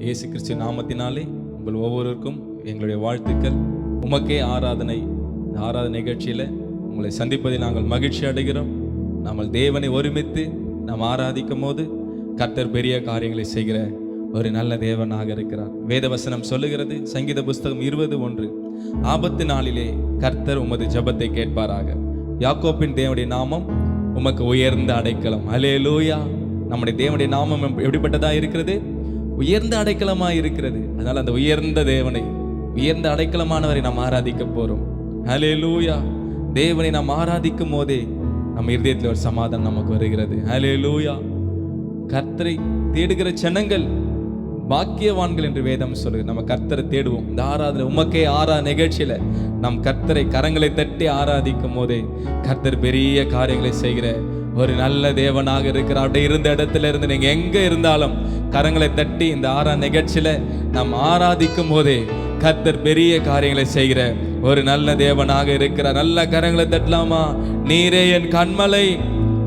இயேசு கிறிஸ்து நாமத்தினாலே உங்கள் ஒவ்வொருவருக்கும் எங்களுடைய வாழ்த்துக்கள். உமக்கே ஆராதனை. இந்த ஆராதனை நிகழ்ச்சியில் உங்களை சந்திப்பதில் நாங்கள் மகிழ்ச்சி அடைகிறோம். நம்ம தேவனை ஒருமித்து நாம் ஆராதிக்கும் போது கர்த்தர் பெரிய காரியங்களை செய்கிற ஒரு நல்ல தேவனாக இருக்கிறார். வேதவசனம் சொல்லுகிறது, சங்கீத புஸ்தகம் 20:1, ஆபத்து நாளிலே கர்த்தர் உமது ஜெபத்தை கேட்பாராக. யாக்கோபின் தேவனுடைய நாமம் உமக்கு உயர்ந்த அடைக்கலம். அல்லேலூயா. நம்முடைய தேவனுடைய நாமம் எப்படிப்பட்டதா இருக்கிறது? உயர்ந்த அடைக்கலமாக இருக்கிறது. அதனால் அந்த உயர்ந்த தேவனை, உயர்ந்த அடைக்கலமானவரை நாம் ஆராதிக்க போறோம். அல்லேலூயா. தேவனை நாம் ஆராதிக்கும் போதே நம்ம இருதயத்தில் ஒரு சமாதானம் நமக்கு வருகிறது. அல்லேலூயா. கர்த்தரை தேடுகிற ஜனங்கள் பாக்கியவான்கள் என்று வேதம் சொல்லுது. நம்ம கர்த்தரை தேடுவோம். இந்த ஆராதனை உமக்கே நிகழ்ச்சியில நம் கர்த்தரை கரங்களை தட்டி ஆராதிக்கும் போதே கர்த்தர் பெரிய காரியங்களை செய்கிற ஒரு நல்ல தேவனாக இருக்கிறார். அப்படி இருந்த இடத்துல இருந்து நீங்க எங்க இருந்தாலும் கரங்களை தட்டி இந்த நிகழ்ச்சியில நாம் ஆராதிக்கும் போதே கர்த்தர் பெரிய காரியங்களை செய்கிற ஒரு நல்ல தேவனாக இருக்கிறார். நல்ல கரங்களை தட்டலாமா? நீரே என் கண்மலை,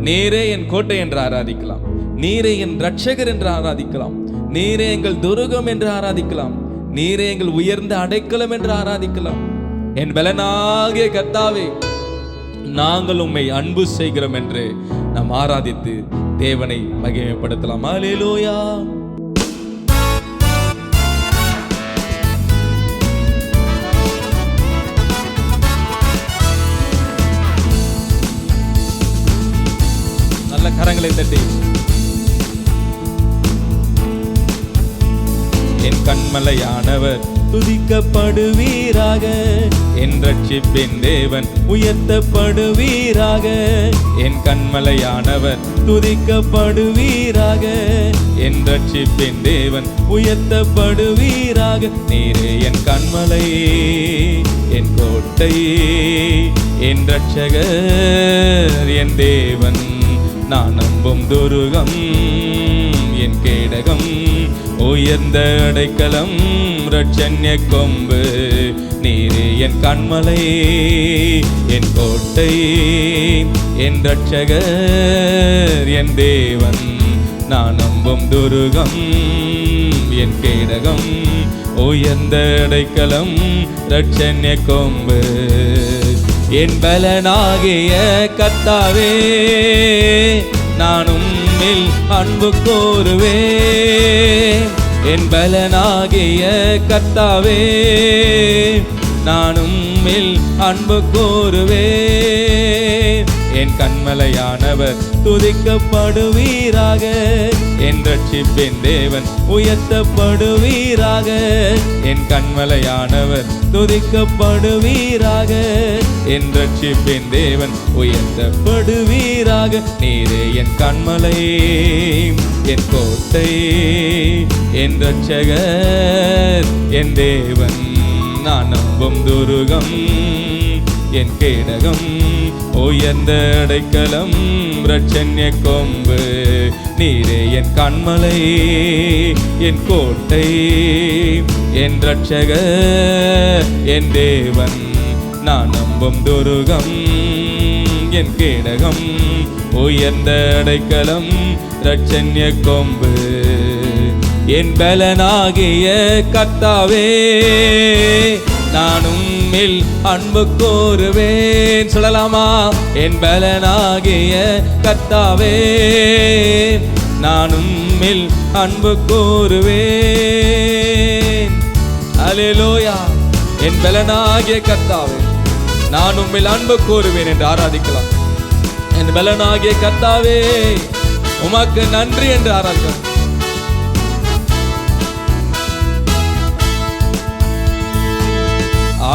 நீரே என் கோட்டை என்று ஆராதிக்கலாம். நீரே என் ரட்சகர் என்று ஆராதிக்கலாம். நீரே எங்கள் துருகம் என்று ஆராதிக்கலாம். நீரே எங்கள் உயர்ந்த அடைக்கலம் என்று ஆராதிக்கலாம். என் பலனாகிய கர்த்தாவே, நாங்கள் உம்மை அன்பு செய்கிறோம் என்று நாம் ஆராதித்து தேவனை மகிமைப்படுத்தலாம். அல்லேலூயா. நல்ல கரங்களை தட்டி என் கண்மலையானவர் துதிக்கப்படுவீராக, என் ரட்சிப்பின் தேவன் உயர்த்தப்படுவீராக. என் கண்மலையானவர் துதிக்கப்படுவீராக, என் ரட்சிப்பின் தேவன் உயர்த்தப்படுவீராக. நீரே என் கண்மலை, என் கோட்டை, என் ரட்சகர், என் தேவன், நான் நம்பும் துருகம், என் கேடகம், உயர்ந்த அடைக்கலம், ரட்சண்ய கொம்பு. நீரே என் கண்மலை, என் கோட்டை, என் ரட்சகர், என் தேவன், நான் நம்பும் துருகம், என் கேடகம், உயர்ந்த அடைக்கலம், ரட்சண்ய கொம்பு. என் பலனாகிய கர்த்தாவே, நான் உம்மில் அன்பு கூறுவேன். என் பலனாகிய கர்த்தாவே, நான் உம்மில் அன்பு கூறுவேன். என் கண்மலையானவர் துதிக்கப்படுவீராக, என் ரட்சிப்பின் தேவன் உயர்த்தப்படுவீராக. என் கண்மலையானவர் துதிக்கப்படுவீராக, என் ரட்சிப்பின் தேவன் உயர்த்தப்படுவீராக. நீரே என் கண்மலை, என் கோட்டை, என் ரட்சகர், என் தேவன், நான் நம்பும் துருகம், என் கேடகம், உயர்ந்த அடைக்கலம், ரட்சண்ய கொம்பு. நீரே என் கண்மலை, என் கோட்டை, என் ரட்சகர், என் தேவன், நான் நம்பும் துருகம், என் கேடகம், உயர்ந்த அடைக்கலம், ரட்சண்ய கொம்பு. என் பலனாகிய கர்த்தாவே, நான் உம்மில் அன்பு கூறுவேன். சொல்லலாமா? என் பலனாகிய கர்த்தாவே, நான் உம்மில் அன்பு கூறுவேன். அல்லேலூயா. என் பலனாகிய கர்த்தாவே, நான் உம்மில் அன்பு கூறுவேன் என்று ஆராதிக்கலாம். என் பலனாகிய கர்த்தாவே, உமக்கு நன்றி என்று ஆராதிக்கலாம்.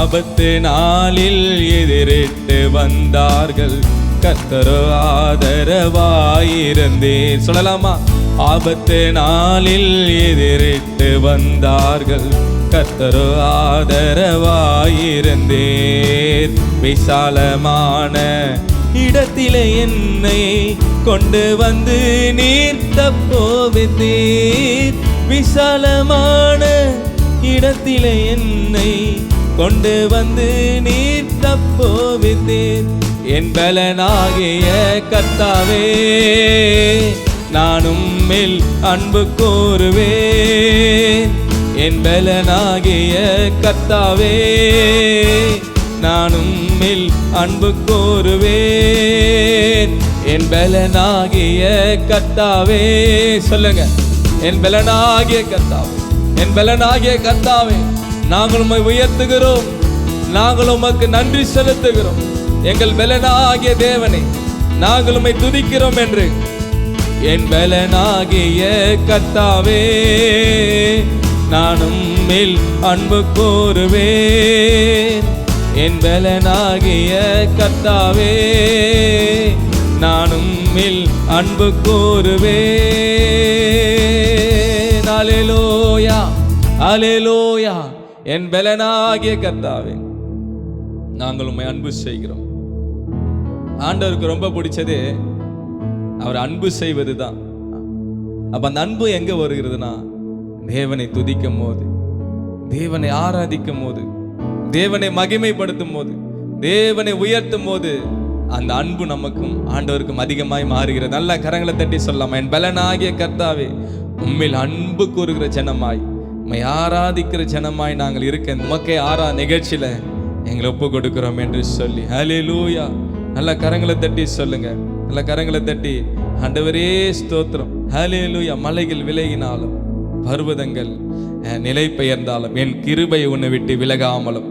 ஆபத்து நாளில் எதிரிட்டு வந்தார்கள், கர்த்தரோ ஆதரவாயிருந்தீர். சொல்லலாமா? ஆபத்து நாளில் எதிரிட்டு வந்தார்கள், கர்த்தரோ ஆதரவாயிருந்தீர். விசாலமான இடத்திலே என்னை கொண்டு வந்து நீர் தப்போவித்தீர். விசாலமான இடத்திலே என்னை கொண்டு வந்து நீர் தப்போவித்தீர். என் பலனாகிய கர்த்தாவே, நானும் மேல் அன்பு கூறுவேன். என் பலனாகிய கர்த்தாவே, நானும் மேல் அன்பு கூறுவேன். என் பலனாகிய கர்த்தாவே, சொல்லுங்க, என் பலனாகிய கர்த்தாவே, என் பலனாகிய கர்த்தாவே, நாங்கள் உம்மை உயர்த்துகிறோம், நாங்கள் உமக்கு நன்றி செலுத்துகிறோம். எங்கள் பலனாகிய தேவனை நாங்கள் உம்மை துதிக்கிறோம் என்று. என் பலனாகிய கர்த்தாவே, நானும் மேல் அன்பு கூறுவேன். என் பலனாகிய கர்த்தாவே, நானும் மேல் அன்பு கூறுவேன். அல்லேலூயா, அல்லேலூயா. என் பலனாகிய கர்த்தாவே, நாங்கள் உம்மை அன்பு செய்கிறோம். ஆண்டவருக்கு ரொம்ப பிடிச்சது அவர் அன்பு செய்வது தான். அப்ப அந்த அன்பு எங்க வருகிறதுனா, தேவனை துதிக்கும் போது, தேவனை ஆராதிக்கும் போது, தேவனை மகிமைப்படுத்தும் போது, தேவனை உயர்த்தும் போது அந்த அன்பு நமக்கும் ஆண்டவருக்கும் அதிகமாய் மாறுகிறது. நல்ல கரங்களை தட்டி சொல்லலாம், என் பலனாகிய கர்த்தாவே, உம்மில் அன்பு கூறுகிற ஜனமாய், உம்மை ஆராதிக்கிற ஜனமாய் நாங்கள் இருக்க உமக்கே நிகழ்ச்சியில எங்களை ஒப்பு கொடுக்கிறோம் என்று சொல்லி ஹல்லேலூயா. நல்ல கரங்களை தட்டி சொல்லுங்க, நல்ல கரங்களை தட்டி, ஆண்டவரே ஸ்தோத்திரம், ஹல்லேலூயா. மலைகள் விலகினாலும், பர்வதங்கள் நிலை பெயர்ந்தாலும், என் கிருபை உன்னை விட்டு விலகாமலும்,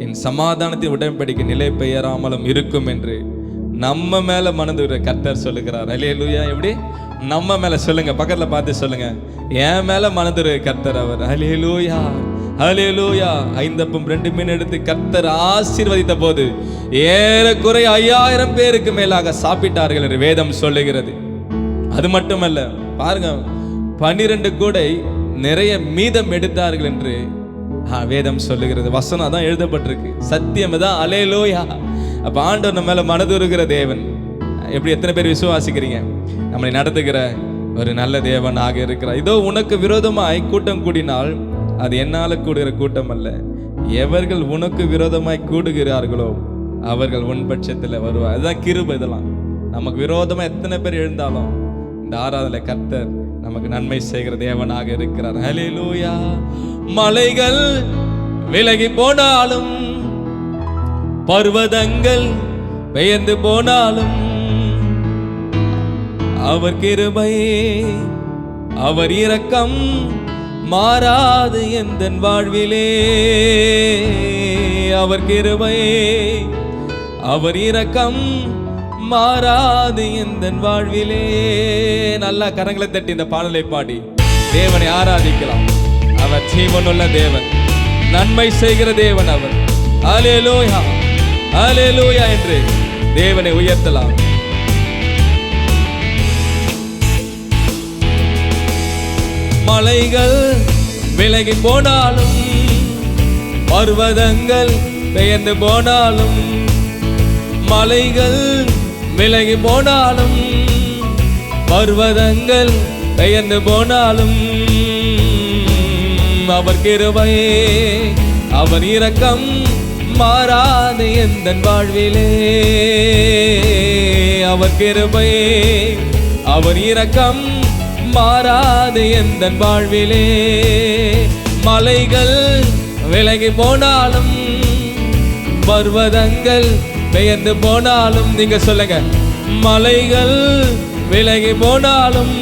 என் சமாதானத்தின் உடன்படிக்கை நிலை பெயராமலும் இருக்கும் என்று நம்ம மேல மனதுற கர்த்தர் சொல்லுகிறார். ஹல்லேலூயா. எப்படி? நம்ம மேல சொல்லுங்க, பக்கத்துல பார்த்து சொல்லுங்க, என் மேல மனதுற கர்த்தர் அவர். ஹல்லேலூயா, ஹல்லேலூயா. 5 அப்பம் 2 மீன் எடுத்து கர்த்தர் ஆசீர்வதித்த போது ஏறக்குறைய 5000 பேருக்கு மேலாக சாப்பிட்டார்கள் என்று வேதம் சொல்லுகிறது. அது மட்டுமல்ல, பாருங்க, 12 கூடை நிறைய மீதம் எடுத்தார்கள் என்று வேதம் சொல்லுகிறது. வசனம் தான் எழுதப்பட்டிருக்கு, சத்தியம் தான். அல்லேலூயா. அப்ப ஆண்டவர் நம்ம மேல மனதுருகிற தேவன். எப்படி, எத்தனை பேர் விசுவாசிக்கிறீங்க? நம்மளை நடத்துகிற ஒரு நல்ல தேவனாக இருக்கிறார். இதோ உனக்கு விரோதமாய் கூட்டம் கூடினால் அது என்னால கூடுகிற கூட்டம் அல்ல, எவர்கள் உனக்கு விரோதமாய் கூடுகிறார்களோ அவர்கள் உன் பட்சத்தில் வருவார். அதுதான் கிருபை. இதெல்லாம் நமக்கு விரோதமா எத்தனை பேர் எழுந்தாலும் இந்த ஆராதனை கர்த்தர் நமக்கு நன்மை செய்கிற தேவனாக இருக்கிறார். ஹல்லேலூயா. மலைகள் விலகி போனாலும், பர்வதங்கள் பெயர்ந்து போனாலும், அவர் கிருபை, அவர் இரக்கம் மாறாது எந்தன் வாழ்விலே. அவர் கிருபை, அவர் இரக்கம் மாறாது எந்தன் வாழ்விலே. நல்லா கரங்களை தட்டி இந்த பாடலை பாடி தேவனை ஆராதிக்கலாம். அவர் ஜீவனுள்ள தேவன், நன்மை செய்கிற தேவன் அவர். அல்லேலூயா, அல்லேலூயா என்று தேவனை உயர்த்தலாம். மலைகள் விலகி போனாலும், பர்வதங்கள் பெயர்ந்து போனாலும், மலைகள் விலகி போனாலும், பர்வதங்கள் பெயர்ந்து போனாலும், அவர் கிருபை, அவர் இரக்கம் மாறாது எந்தன் வாழ்விலே. அவர் கிருபை, அவர் இரக்கம் மாறாது எந்தன் வாழ்விலே. மலைகள் விலகி போனாலும், பர்வதங்கள் பெயர்ந்து போனாலும், நீங்க சொல்லுங்க, மலைகள் விலகி போனாலும்,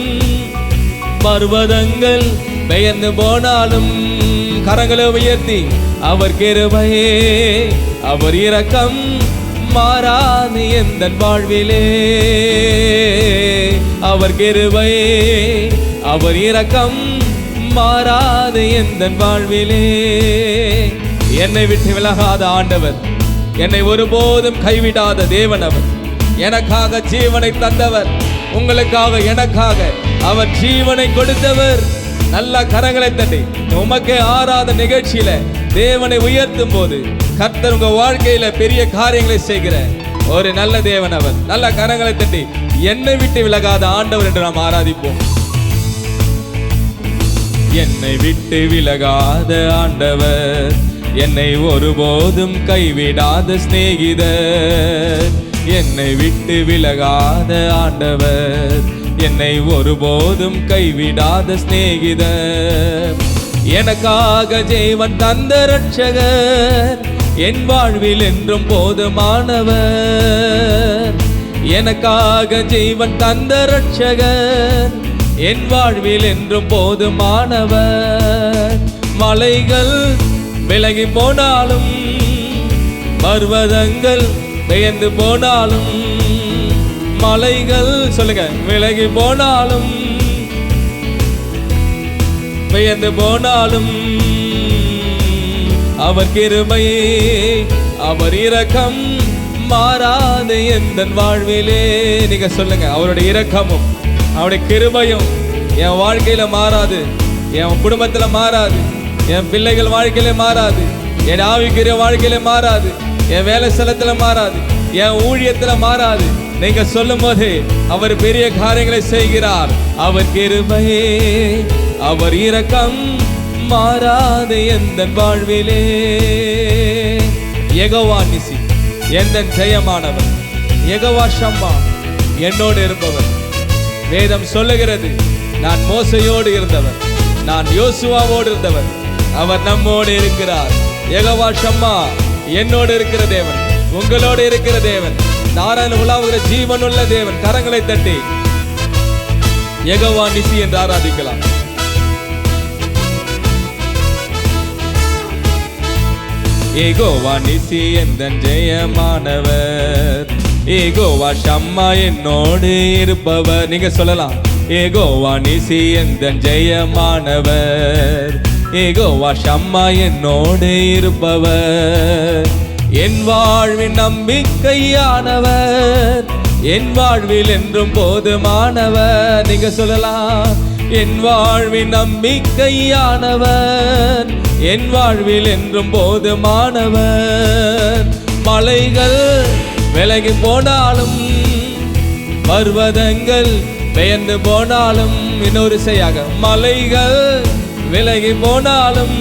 பர்வதங்கள் பெயர்ந்து போனாலும், கரங்களை உயர்த்தி, அவர் கிருபை, அவர் இரக்கம் மாறாது எந்தன் வாழ்விலே. அவர் கிருபை, அவர் இரக்கம் மாறாது எந்தன் வாழ்விலே. என்னை விட்டு விலகாத ஆண்டவர், என்னை ஒருபோதும் கைவிடாத தேவன் அவர். எனக்காக ஜீவனை தந்தவர், உங்களுக்காக எனக்காக அவர் ஜீவனை கொடுத்தவர். நல்ல கரங்களை தட்டி உமக்கே ஆராத நிகழ்ச்சியில தேவனை உயர்த்தும் போது கர்த்தர் உங்க வாழ்க்கையில பெரிய காரியங்களை செய்கிற ஒரு நல்ல தேவன் அவர். நல்ல கரங்களை தட்டி என்னை விட்டு விலகாத ஆண்டவர் என்று நாம் ஆராதிப்போம். என்னை விட்டு விலகாத ஆண்டவர், என்னை ஒருபோதும் கைவிடாத சிநேகிதர். என்னை விட்டு விலகாத ஆண்டவர், என்னை ஒருபோதும் கைவிடாத சிநேகிதர், எனக்காக ஜீவன் தந்த ரட்சகர், என் வாழ்வில் என்றும் போதுமானவர். எனக்காக ஜீவன் தந்த ரட்சகர், என் வாழ்வில் என்றும் போதுமானவர். மலைகள் விலகி போனாலும், பர்வதங்கள் பெயர்ந்து போனாலும், மலைகள் சொல்லுங்க விலகி போனாலும், பெயர்ந்து போனாலும், அவர் கிருபை அவர் இரக்கம் மாறாது எந்தன் வாழ்விலே. நீங்க சொல்லுங்க, அவருடைய இரக்கமும் அவருடைய கிருபையும் என் வாழ்க்கையில மாறாது, என் குடும்பத்துல மாறாது, என் பிள்ளைகள் வாழ்க்கையில மாறாது, என் ஆவிக்குரிய வாழ்க்கையில மாறாது, என் வேலை ஸ்தலத்துல மாறாது, என் ஊழியத்துல மாறாது. நீங்க சொல்லும் போது அவர் பெரிய காரியங்களை செய்கிறார். அவர் கிருபை அவர் இரக்கம் மாறாது எந்தன் வாழ்விலே. யெகோவா நிசி எந்தன் ஜெயமானவர், யெகோவா ஷம்மா என்னோடு இருப்பவர். வேதம் சொல்லுகிறது, நான் மோசையோடு இருந்தவர், நான் யோசுவாவோடு இருந்தவர், அவர் நம்மோடு இருக்கிறார். யெகோவா ஷம்மா என்னோடு இருக்கிற தேவன், உங்களோடு இருக்கிற தேவன், நாராயண உலாவுகிற ஜீவனுள்ள தேவன். கரங்களை தட்டி யெகோவா நிசி என்று ஆராதிக்கலாம். யெகோவா நிசி எந்தன் ஜெயமானவர், யெகோவா ஷம்மா என்னோடு இருப்பவர். நீங்க சொல்லலாம், யெகோவா நிசி எந்தன் ஜெயமானவர், யெகோவா ஷம்மா என்னோடு இருப்பவர். என் வாழ்வின் நம்பிக்கையானவர், என் வாழ்வில் என்றும் போதுமானவர். நீங்க சொல்லலாம், என் வாழ்வின் நம்பிக்கையானவர், என் வாழ்வில் என்றும் போதுமானவர். மலைகள் விலகி போனாலும், பர்வதங்கள் பெயர்ந்து போனாலும், இன்னொரு செய்யாக மலைகள் விலகி போனாலும்,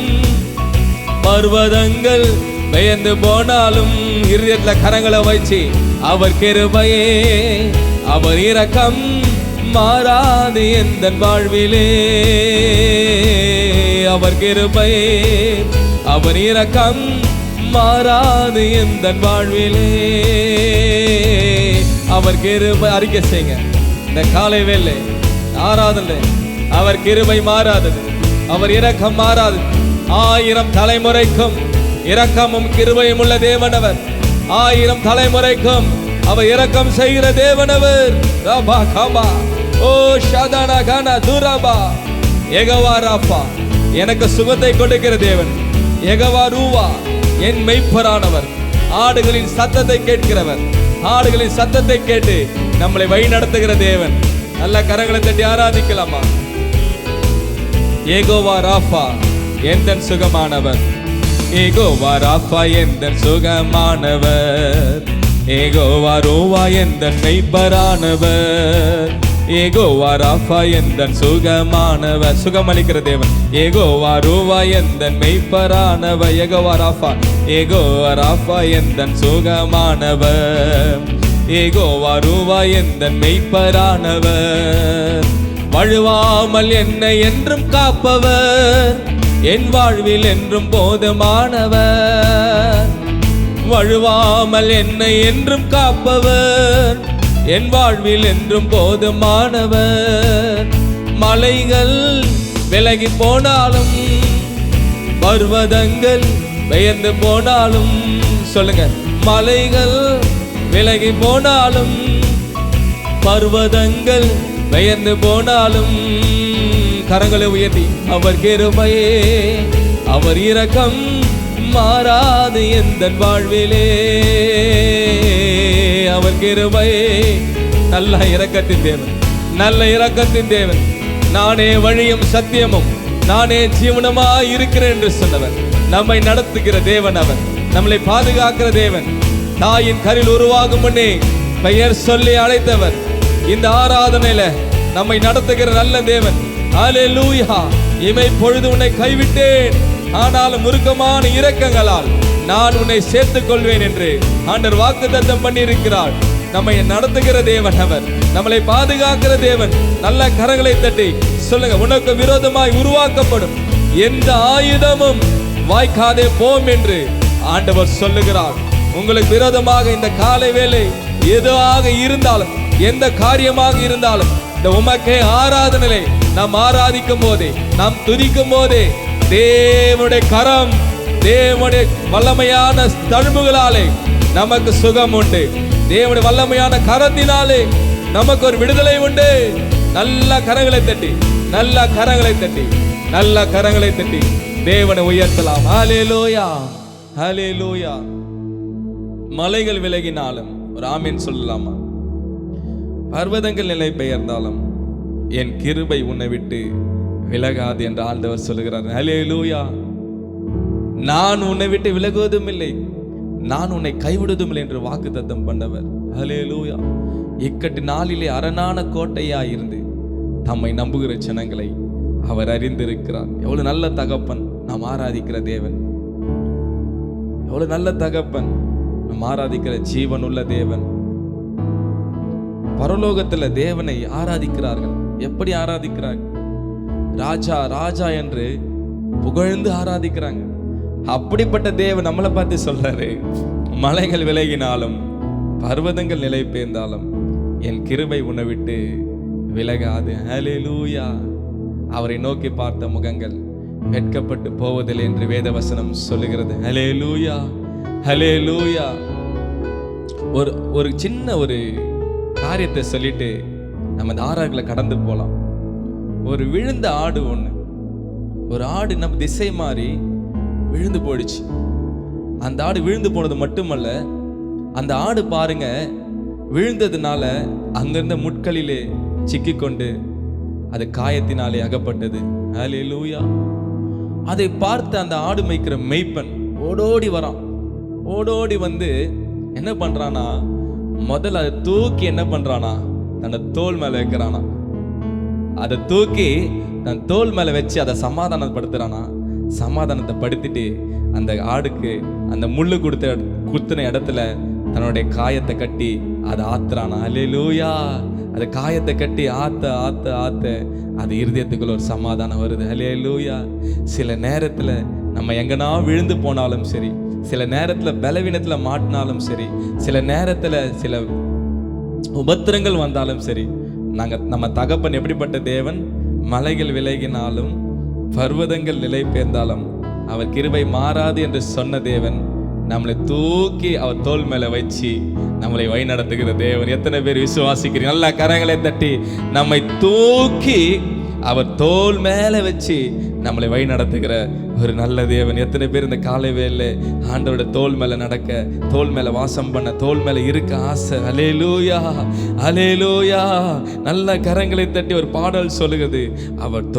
பர்வதங்கள் பெயர்ந்து போனாலும், இருதயத்துல கரங்களை வச்சு அவர் கிருபையே அவர் இரக்கம் மாறாது எந்தன் வாழ்விலே. அவர் கிருபையே அவர் இரக்கம் மாறாது எந்தன் வாழ்விலே. அவர் கிருபை அறிக்கை செய்யுங்க. இந்த காலை வேளை ஆராதனை, அவர் கிருபை மாறாதது, அவர் இரக்கம் மாறாது. 1000 தலைமுறைக்கும் இரக்கமும் கிருபையும் உள்ள தேவனவர். 1000 தலைமுறைக்கும் அவர் இரக்கம் செய்கிற தேவனவர். ரபா கபா ஓ ஷதன கன துரபா. யெகோவா ராஃபா எனக்கு சுகத்தை கொடுக்கிற தேவன். யெகோவா ரூவா என் மெய்ப்பரானவர். ஆடுகளின் சத்தத்தை கேட்கிறவர். ஆடுகளின் சத்தத்தை கேட்டு நம்மளை வழி நடத்துகிற தேவன். நல்ல கரங்களை தட்டி ஆராதிக்கலாமா? யெகோவா ராஃபா எந்தன் சுகமானவர், யெகோவா ராஃபா எந்தன் சுகமானவர், யெகோவா ரூவா எந்தன் மெய்ப்பரானவர், யெகோவா ராஃபா எந்தன் சுகமானவர். சுகமளிக்கிற தேவன். யெகோவா ரூவா எந்தன் மெய்ப்பரானவர். யெகோவா ராஃபா, யெகோவா ராஃபா எந்தன் சுகமானவர், யெகோவா ரூவா எந்தன் மெய்ப்பரானவர். வழுவாமல் என்னை என்றும் காப்பவர், என் வாழ்வில் என்றும் போதுமானவர். வழுவாமல் என்னை என்றும் காப்பவர், என் வாழ்வில் என்றும் போதுமானவர். மலைகள் விலகி போனாலும், பர்வதங்கள் பெயர்ந்து போனாலும், சொல்லுங்க, மலைகள் விலகி போனாலும், பர்வதங்கள் பெயர்ந்து போனாலும், கரங்களை உயர்த்தி அவர் கிருபையே அவர் இரக்கம் மாறாது எந்தன் வாழ்விலே. அவர் கிருபையே நல்ல இரக்கத்தின் தேவன், நல்ல இரக்கத்தின் தேவன். நானே வழியும் சத்தியமும் நானே ஜீவனமாய் இருக்கிறேன் என்று சொன்னவர். நம்மை நடத்துகிற தேவன் அவர். நம்மளை பாதுகாக்கிற தேவன். தாயின் கரில் உருவாகும் முன்னே பெயர் சொல்லி அழைத்தவர். இந்த ஆராதனையில நம்மை நடத்துகிற நல்ல தேவன். அல்லேலூயா. இமை பொழுது உன்னை கைவிட்டேன், ஆனாலும் முருக்கமான இரக்கங்களால் நான் உன்னை சேர்த்துக் கொள்வேன் என்று ஆண்டவர் வாக்குத்தத்தம் பண்ணி இருக்கிறார். நம்மை நடத்துகிற தேவன், அவர் நம்மளை பாதுகாக்கிற தேவன். நல்ல கரங்களை தட்டி சொல்லுங்க, உனக்கு விரோதமாய் உருவாக்கப்படும் எந்த ஆயுதமும் வாய்க்காதே போம் என்று ஆண்டவர் சொல்லுகிறார். உங்களுக்கு விரோதமாக இந்த காலை வேளை எதுவாக இருந்தாலும், எந்த காரியமாக இருந்தாலும், இந்த உமக்கே ஆராதனை நாம் ஆராதிக்கும் போதே, நாம் துதிக்கும் போதே தேவனுடைய கரம், தேவனுடைய வல்லமையான தழும்புகளாலே நமக்கு சுகம் உண்டு. தேவனுடைய வல்லமையான கரத்தினாலே நமக்கு ஒரு விடுதலை உண்டு. நல்ல கரங்களை தட்டி, நல்ல கரங்களை தட்டி, நல்ல கரங்களை தட்டி தேவனை உயர்த்தலாம். ஹல்லேலூயா, ஹல்லேலூயா. மலைகள் விலகினாலும் ஒரு ஆமீன் சொல்லலாமா? பர்வதங்கள் நிலை பெயர்ந்தாலும் என் கிருபை உன்னை விட்டு விலகாது என்று ஆண்டவர் சொல்லுகிறார். ஹல்லேலூயா. நான் உன்னை விட்டு விலகுவதும் இல்லை, நான் உன்னை கைவிடுவதும் இல்லை என்று வாக்குத்தத்தம் பண்ணவர். ஹல்லேலூயா. இக்கட்டு நாளிலே அரணான கோட்டையா இருந்து தம்மை நம்புகிற ஜனங்களை அவர் அறிந்திருக்கிறார். எவ்வளவு நல்ல தகப்பன் நாம் ஆராதிக்கிற தேவன், எவ்வளவு நல்ல தகப்பன் நாம் ஆராதிக்கிற ஜீவன் உள்ள தேவன். பரலோகத்துல தேவனை ஆராதிக்கிறார்கள். எப்படி ஆராதிக்கிறார்கள்? ராஜா ராஜா என்று புகழ்ந்து ஆராதிக்கிறாங்க. அப்படிப்பட்ட தேவன் நம்மளை பார்த்து சொல்றாரு, மலைகள் விலகினாலும் பர்வதங்கள் நிலை பெயர்ந்தாலும் என் கிருபை உன்னை விட்டு விலகாது. ஹல்லேலூயா. அவரை நோக்கி பார்த்த முகங்கள் வெட்கப்பட்டு போவதில்லை என்று வேதவசனம் சொல்லுகிறது. ஹல்லேலூயா, ஹல்லேலூயா. ஒரு சின்ன ஒரு காரியத்தை சொல்லிட்டு நம்ம இந்த ஆறாக்களை கடந்து போலாம். ஒரு விழுந்த ஆடு ஒன்று, ஒரு ஆடு நம்ம திசை மாறி விழுந்து போயிடுச்சு. அந்த ஆடு விழுந்து போனது மட்டுமல்ல, அந்த ஆடு பாருங்க விழுந்ததுனால அங்கிருந்த முட்களிலே சிக்கிக்கொண்டு அது காயத்தினாலே அகப்பட்டது. ஹல்லேலூயா. அதை பார்த்து அந்த ஆடு மேய்க்கிற மெய்ப்பன் ஓடோடி வரான். ஓடோடி வந்து என்ன பண்றானா, முதல்ல அதை தூக்கி என்ன பண்றானா, தன்னை தோல் மேல வைக்கிறானா. அதை தூக்கி தன் தோல் மேல வச்சு அதை சமாதானப்படுத்துறானா. சமாதானத்தை படுத்திட்டு அந்த ஆடுக்கு அந்த முள்ளு குத்துன இடத்துல தன்னுடைய காயத்தை கட்டி அதை ஆத்துறானா. ஹல்லேலூயா. அது காயத்தை கட்டி ஆத்த ஆத்த ஆத்த அது இருதயத்துக்குள்ள ஒரு சமாதானம் வருது. ஹல்லேலூயா. சில நேரத்துல நம்ம எங்கன்னா விழுந்து போனாலும் சரி, சில நேரத்துல பலவீனத்துல மாட்டினாலும் சரி, சில நேரத்துல சில உபத்திரங்கள் வந்தாலும் சரி, நம்ம தகப்பன் எப்படிப்பட்ட தேவன்? மலைகள் விலகினாலும் பர்வதங்கள் நிலை பெயர்ந்தாலும் அவர் கிருபை மாறாது என்று சொன்ன தேவன் நம்மளை தூக்கி அவர் தோல் மேல வச்சு நம்மளை வழி நடத்துகிற தேவன். எத்தனை பேர் விசுவாசிக்கிறீங்க? நல்ல கரங்களை தட்டி நம்மை தூக்கி அவர் தோல் மேல வச்சு நம்மளை வழி நடத்துகிற ஒரு நல்ல தேவன். எத்தனை பேர் இந்த காலை வேளையில ஆண்டவரோட தோல் மேல நடக்க, தோல் மேல வாசம் பண்ண, தோல் மேல இருக்க ஆசை? ஹல்லேலூயா, ஹல்லேலூயா. நல்ல கரங்களை தட்டி ஒரு பாடல் சொல்லுகிறது, அவர்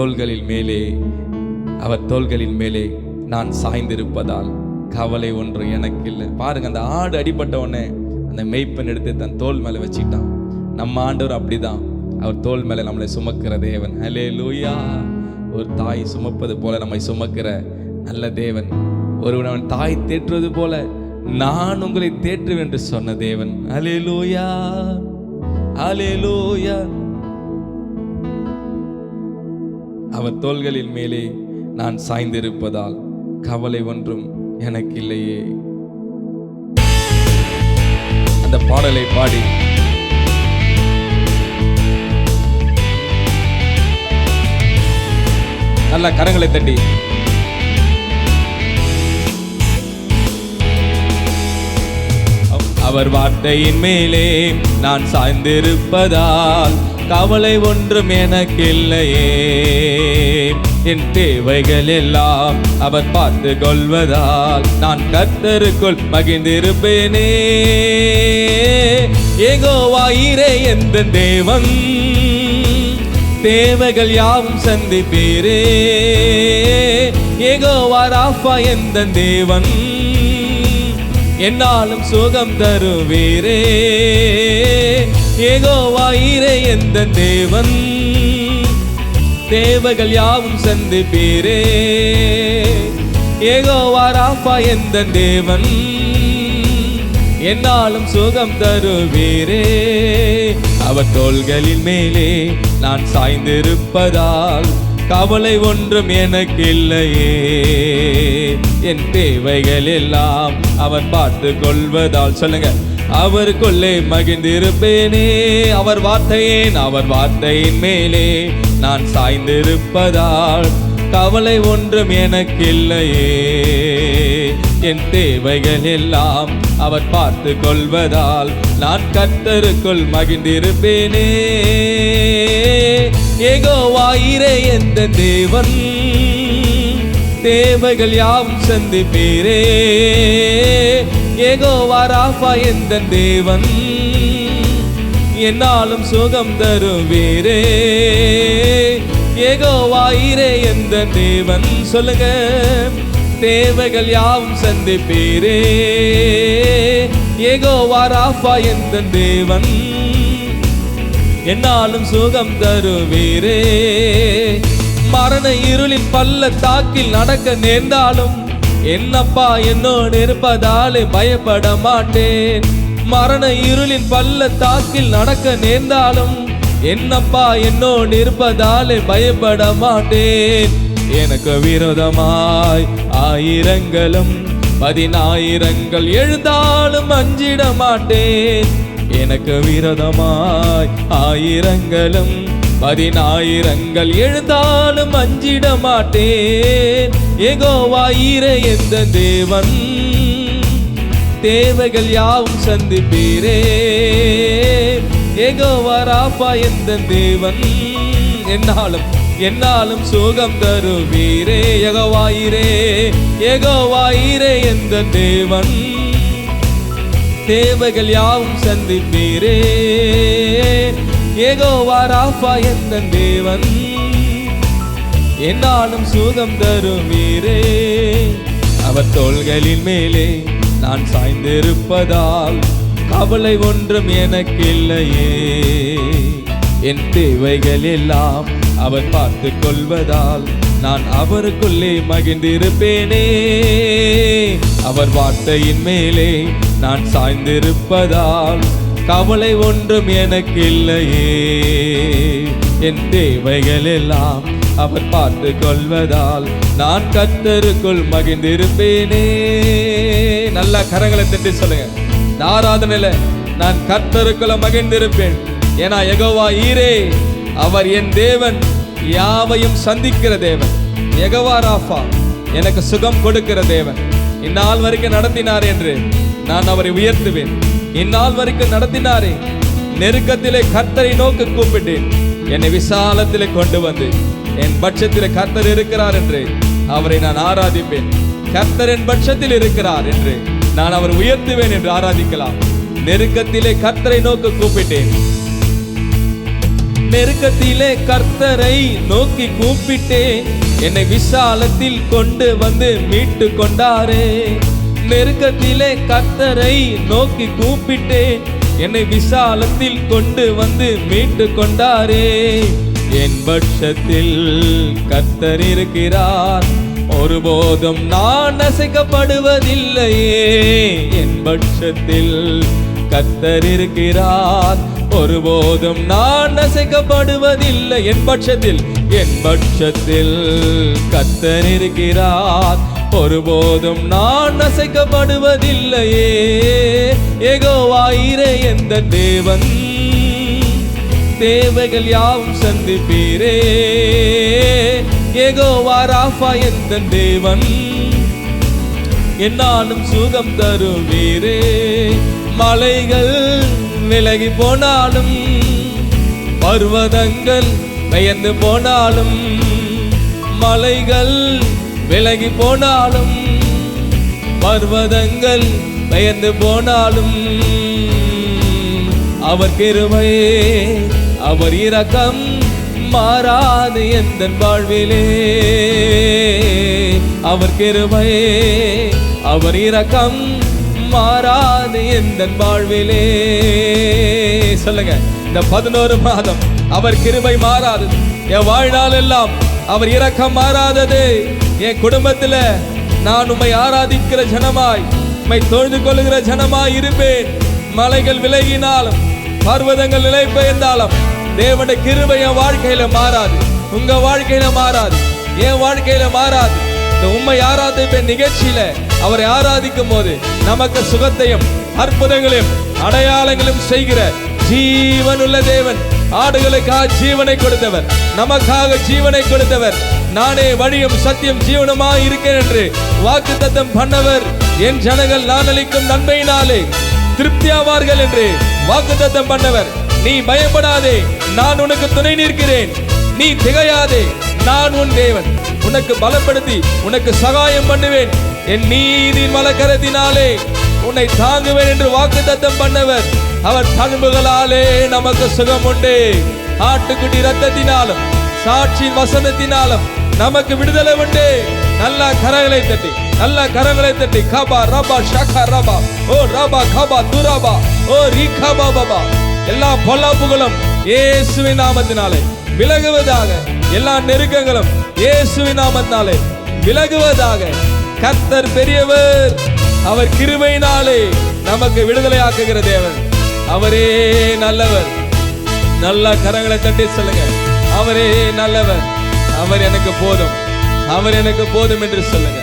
தோள்களின் மேலே நான் சாய்ந்திருப்பதால் கவலை ஒன்று எனக்கு இல்லை. பாருங்க, அந்த ஆடு அடிபட்ட உடனே அந்த மெய்ப்பன் எடுத்து தன் தோல் மேல வச்சுட்டான். நம்ம ஆண்டவர் அப்படிதான், அவர் தோல் மேல நம்மளை சுமக்கிற தேவன். ஹல்லேலூயா. ஒரு தாய் சுமப்பது போல நம்மை சுமக்கிற நல்ல தேவன். ஒருவன் தாய் தேற்றுவது போல நான் உங்களை தேற்றுவேன் என்று சொன்ன தேவன். ஹல்லேலூயா, ஹல்லேலூயா. அவர் தோள்களின் மேலே நான் சாய்ந்திருப்பதால் கவலை ஒன்றும் எனக்கு இல்லையே. அந்த பாடலை பாடி நல்ல கரங்களை தட்டி அவர் வார்த்தையின் மேலே நான் சாய்ந்திருப்பதால் கவலை ஒன்றும் எனக்கு இல்லையே. என் தேவைகள் எல்லாம் அவர் பார்த்து கொள்வதால் நான் கர்த்தருக்குள் மகிழ்ந்திருப்பேனே. யெகோவா ஈரே எந்த தேவன், தேவைகள் யாவும் சந்திப்பீரே. யெகோவா ராஃபா எந்த தேவன், என்னாலும் சுகம் தருவீரே. யெகோவா ஈரே எந்த தேவன், தேவைகள் யாவும் சந்திப்பீரே. யெகோவா ராஃபா எந்த தேவன், என்னாலும் சுகம் தருவீரே. அவர் தோள்களின் மேலே நான் சாய்ந்திருப்பதால் கவலை ஒன்றும் எனக்கு இல்லையே. என் தேவைகள் எல்லாம் அவர் பார்த்து கொள்வதால் சொல்லுங்க, அவருக்குள்ளே மகிழ்ந்திருப்பேனே. அவர் வார்த்தையின் மேலே நான் சாய்ந்திருப்பதால் கவலை ஒன்றும் எனக்கு இல்லையே. என் தேவைகள் எல்லாம் அவர் பார்த்து கொள்வதால் நான் கர்த்தருக்குள் மகிழ்ந்திருப்பேனே. யெகோவா ஈரே எந்த தேவன், தேவைகள் யாவும் சந்திப்பீரே. யெகோவா ராஃபா எந்த தேவன், என்னாலும் சுகம் தருவீரே. யெகோவா ஈரே எந்த தேவன், சொல்லுங்க, தேவைகள் யாவும் சந்திப்பீரே. யெகோவா ராஃபா எந்த தேவன், என்னாலும் சுகம் தருவீரே. மரண இருளின் பள்ளத்தாக்கில் நடக்க நேர்ந்தாலும் என்னப்பா என்னோடு இருப்பதாலே பயப்பட மாட்டேன். மரண இருளின் பள்ளத்தாக்கில் நடக்க நேர்ந்தாலும் என்னப்பா என்னோடு இருப்பதாலே பயப்பட மாட்டேன். எனக்கு விரோதமாய் ஆயிரங்களும் 10,000 எழுந்தாலும் அஞ்சிட மாட்டேன். எனக்கு விரோதமாய் ஆயிரங்களும் 10,000 எழுந்தாலும் அஞ்சிட மாட்டேன். யெகோவா ஈரே எந்த தேவன், தேவைகள் யாவும் சந்திப்பீரே. யெகோவா ராஃபா எந்த தேவன், என்னாலும் சுகம் தருவீரே. யெகோவா ஈரே எந்த தேவன், தேவைகள் யாவும் சந்திப்பீரே. யெகோவா ராஃபா எந்த தேவன், என்னாலும் சுகம் தருவீரே. அவர் தோள்களின் மேலே நான் சாய்ந்திருப்பதால் கவலை ஒன்றும் எனக்கு இல்லையே. என் தேவைகள் எல்லாம் அவர் பார்த்து கொள்வதால் நான் அவருக்குள்ளே மகிழ்ந்திருப்பேனே. அவர் வார்த்தையின் மேலே நான் சாய்ந்திருப்பதால் கவலை ஒன்றும் எனக்கு இல்லையே. என் தேவைகள் எல்லாம் அவர் பார்த்து கொள்வதால் நான் கர்த்தருக்குள் மகிழ்ந்திருப்பேனே. நல்ல கரங்களை தட்டி சொல்லுங்க, ஆராதனையில நான் கர்த்தருக்குள்ள மகிழ்ந்திருப்பேன். ஏன்னா யெகோவா ஈரே அவர் என் தேவன், யாவையும் சந்திக்கிற தேவன். யெகோவா ராஃபா எனக்கு சுகம் கொடுக்கிற தேவன். இந்நாள் வரைக்கும் நடத்தினார் என்று நான் அவரை உயர்த்துவேன். இந்நாள் வரைக்கும் நடத்தினாரே, நெருக்கத்திலே கர்த்தரை நோக்கி கூப்பிட்டேன். என்னை விசாலத்திலே கொண்டு வந்து என் பட்சத்திலே கர்த்தர் இருக்கிறார் என்று அவரை நான் ஆராதிப்பேன். கர்த்தர் என் பட்சத்தில் இருக்கிறார் என்று நான் அவர் உயர்த்துவேன் என்று ஆராதிக்கலாம். நெருக்கத்திலே கர்த்தரை நோக்கி கூப்பிட்டேன். நெருக்கத்திலே கர்த்தரை நோக்கி கூப்பிட்டேன். என்னை விசாலத்தில் கொண்டு வந்து மீட்டு கொண்டாரே. நெருக்கத்திலே கர்த்தரை நோக்கி கூப்பிட்டேன். என்னை விசாலத்தில் கொண்டு வந்து மீட்டு கொண்டாரே. என் பட்சத்தில் கர்த்தர் இருக்கிறார், ஒருபோதும் நான் அசைக்கப்படுவதில்லையே. என் பட்சத்தில் கர்த்தர் இருக்கிறார், ஒருபோதும் நான் அசைக்கப்படுவதில்லை. என் பட்சத்தில் கர்த்தர் இருக்கிறார், ஒருபோதும் நான் அசைக்கப்படுவதில்லையே. யெகோவா ஈரே எந்த தேவன், தேவைகள் யாவும் சந்திப்பீரே. யெகோவா ராஃபா எந்த தேவன், என்னாலும் சுகம் தருவீரே. மலைகள் விலகி போனாலும், பர்வதங்கள் பெயர்ந்து போனாலும், மலைகள் விலகி போனாலும், பர்வதங்கள் பெயர்ந்து போனாலும், அவர் கிருபை அவர் இரக்கம் மாறாது எந்தன் வாழ்விலே. அவர் கிருபை அவர் இரக்கம் மாறாது எந்தன் வாழ்விலே. சொல்லுங்க, இந்த 11 மாதம் அவர் கிருபை மாறாது. என் வாழ்நாள் எல்லாம் அவர் இரக்கம் மாறாதது. என் குடும்பத்தில் நான் உம்மை ஆராதிக்கிற ஜனமாய் உம்மை தொழுது கொள்ளுகிற ஜனமாய் இருப்பேன். மலைகள் விலகினாலும் பர்வதங்கள் நிலை பெயர்ந்தாலும் தேவனுடைய கிருபை என் வாழ்க்கையில மாறாது, உங்க வாழ்க்கையில மாறாது, என் வாழ்க்கையில மாறாது. இந்த உம்மை ஆராதிப்பேன் நிகழ்ச்சியில அவரை ஆராதிக்கும் போது நமக்கு சுகத்தையும் அற்புதங்களையும் அடையாளங்களும் செய்கிற ஜீவனுள்ள தேவன், ஆடுகளுக்காக ஜீவனை கொடுத்தவர், நமக்காக ஜீவனை கொடுத்தவர், நானே வழியும் சத்தியம் ஜீவனமாய் இருக்கேன் என்று வாக்குத்தத்தம் பண்ணவர். என் ஜனங்கள் நான் அளிக்கும் நன்மையினாலே திருப்தியாவார்கள் என்று வாக்குத்தத்தம் பண்ணவர். நீ பயப்படாதே, நான் உனக்கு துணை நிற்கிறேன், நீ திகையாதே, நான் உன் தேவன், உனக்கு பலப்படுத்தி உனக்கு சகாயம் பண்ணுவேன், என் நீதியின் வலக்கரத்தினாலே உன்னை தாங்குவேன் என்று வாக்குத்தத்தம் பண்ணவர். அவர் தழும்புகளாலே நமக்கு சுகம் உண்டு. ஆட்டுக்குட்டி ரத்தத்தினாலும் சாட்சியின் வசனத்தினாலும் நமக்கு விடுதலை உண்டு. நல்ல கரங்களை தட்டி, நல்ல கரங்களை தட்டி. கபா ரபா ஷகா ரபா ஓ ரபா கபா துரபா ஓ ரிகபா பாபா. எல்லா பொல்லாப்புகளும் இயேசுவின் நாமத்தினாலே விலகுவதாக. எல்லா நெருக்கங்களும் இயேசுவின் நாமத்தினாலே விலகுவதாக. கர்த்தர் பெரியவர், அவர் கிருபையினாலே நமக்கு விடுதலை ஆக்குகிற தேவன். அவரே நல்லவர். நல்ல கரங்களை தட்டி சொல்லுங்க, அவரே நல்லவர், அவர் எனக்கு போதும், அவர் எனக்கு போதும் என்று சொல்லுங்க,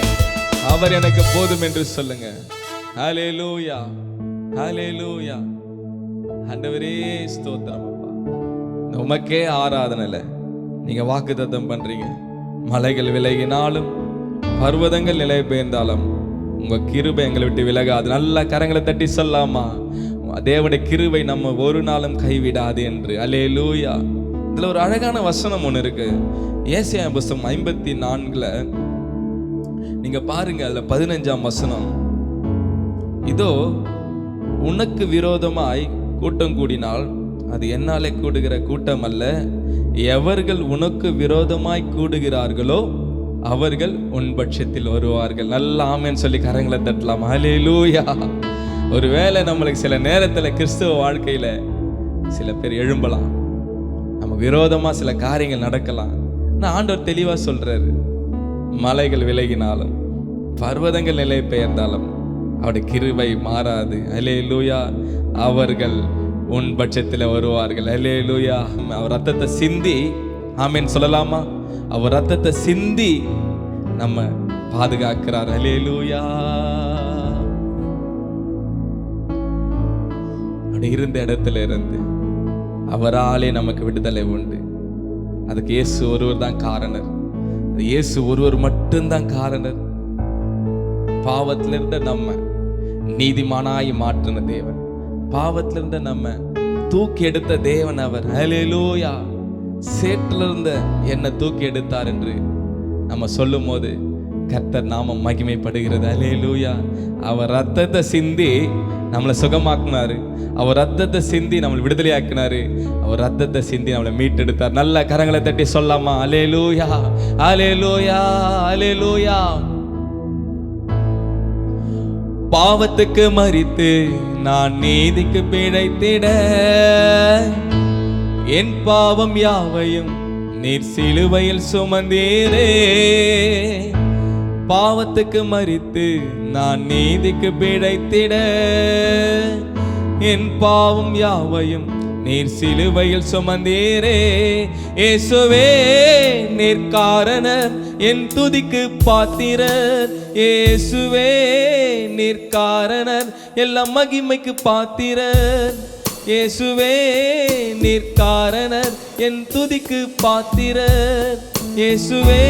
அவர் எனக்கு போதும் என்று சொல்லுங்க. ஹல்லேலூயா, ஹல்லேலூயா. ஆண்டவரே ஸ்தோத்திரம். அப்பா, உமக்கே ஆராதனைல நீங்க வாக்குத்தத்தம் பண்றீங்க. மலைகள் விலகினாலும் பர்வதங்கள் நிலை பெயர்ந்தாலும் உங்க கிருபை எங்களை விட்டு விலகாது. நல்ல கரங்களை தட்டி சொல்லாமா, தேவனுடைய கிருபை நம்ம ஒரு நாளும் கைவிடாது என்று. அல்லேலூயா. இதுல ஒரு அழகான வசனம் ஒன்று இருக்கு. ஏசாயா புஸ்தகம் 54 நீங்க பாருங்க, அதுல 15ஆம் வசனம். இதோ உனக்கு விரோதமாய் கூட்டம் கூடினால் அது என்னாலே கூடுகிற கூட்டம் அல்ல, எவர்கள் உனக்கு விரோதமாய் கூடுகிறார்களோ அவர்கள் உன் பட்சத்தில் வருவார்கள். நல்ல ஆமென் சொல்லி கரங்களை தட்டலாம். ஹல்லேலூயா. ஒருவேளை நம்மளுக்கு சில நேரத்தில் கிறிஸ்துவ வாழ்க்கையில சில பேர் எழும்பலாம், நம்ம விரோதமா சில காரியங்கள் நடக்கலாம். நான் ஆண்டவர் தெளிவா சொல்றாரு, மலைகள் விலகினாலும் பர்வதங்கள் நிலை பெயர்ந்தாலும் அவருடைய கிருபை மாறாது. ஹல்லேலூயா. அவர்கள் உன் பட்சத்தில் வருவார்கள். ஹல்லேலூயா. அவர் ரத்தத்தை சிந்தி, ஆமென் சொல்லலாமா, அவர் ரத்தத்தை சிந்தி நம்ம பாதுகாக்கிறார். ஹல்லேலூயா. அப்படி இருந்த இடத்துல இருந்து அவராலே நமக்கு விடுதலை உண்டு. அதுக்கு இயேசு ஒருவர் தான் காரணர். இயேசு ஒருவர் மட்டும்தான் காரணர். பாவத்திலிருந்த நம்ம நீதிமானாய் மாற்றின தேவன், பாவத்திலிருந்த நம்ம தூக்கி எடுத்த தேவன் அவர். ஹல்லேலூயா. சேற்றிலிருந்த என்னை தூக்கி எடுத்தார் என்று நம்ம சொல்லும் போது கர்த்தர் நாமம் மகிமைப்படுகிறது. ஹல்லேலூயா. அவர் ரத்தத்தை சிந்தி நம்மளை சுகமாக்குனாரு, அவர் ரத்தத்தை சிந்தி நம்மளை விடுதலை ஆக்கினாரு, அவர் ரத்தத்தை சிந்தி நம்மளை மீட்டெடுத்தார். நல்ல கரங்களை தட்டி சொல்லாமா, ஹல்லேலூயா, ஹல்லேலூயா, ஹல்லேலூயா. பாவத்துக்கு மரித்து நான் நீதிக்கு பிழைத்திட என் பாவம் யாவையும் நீர் சிலுவையில் சுமந்தீரே. பாவத்துக்கு மரித்து நான் நீதிக்கு பிழைத்திட என் பாவம் யாவையும் நீர் சிலுவையில் சுமந்தீரே. இயேசுவே நீர் காரணர், என் துதிக்கு பாத்திரர். இயேசுவே நீர் காரணர், எல்லாம் மகிமைக்கு பாத்திரர். இயேசுவே நீர் காரணர், என் துதிக்கு பாத்திரர். இயேசுவே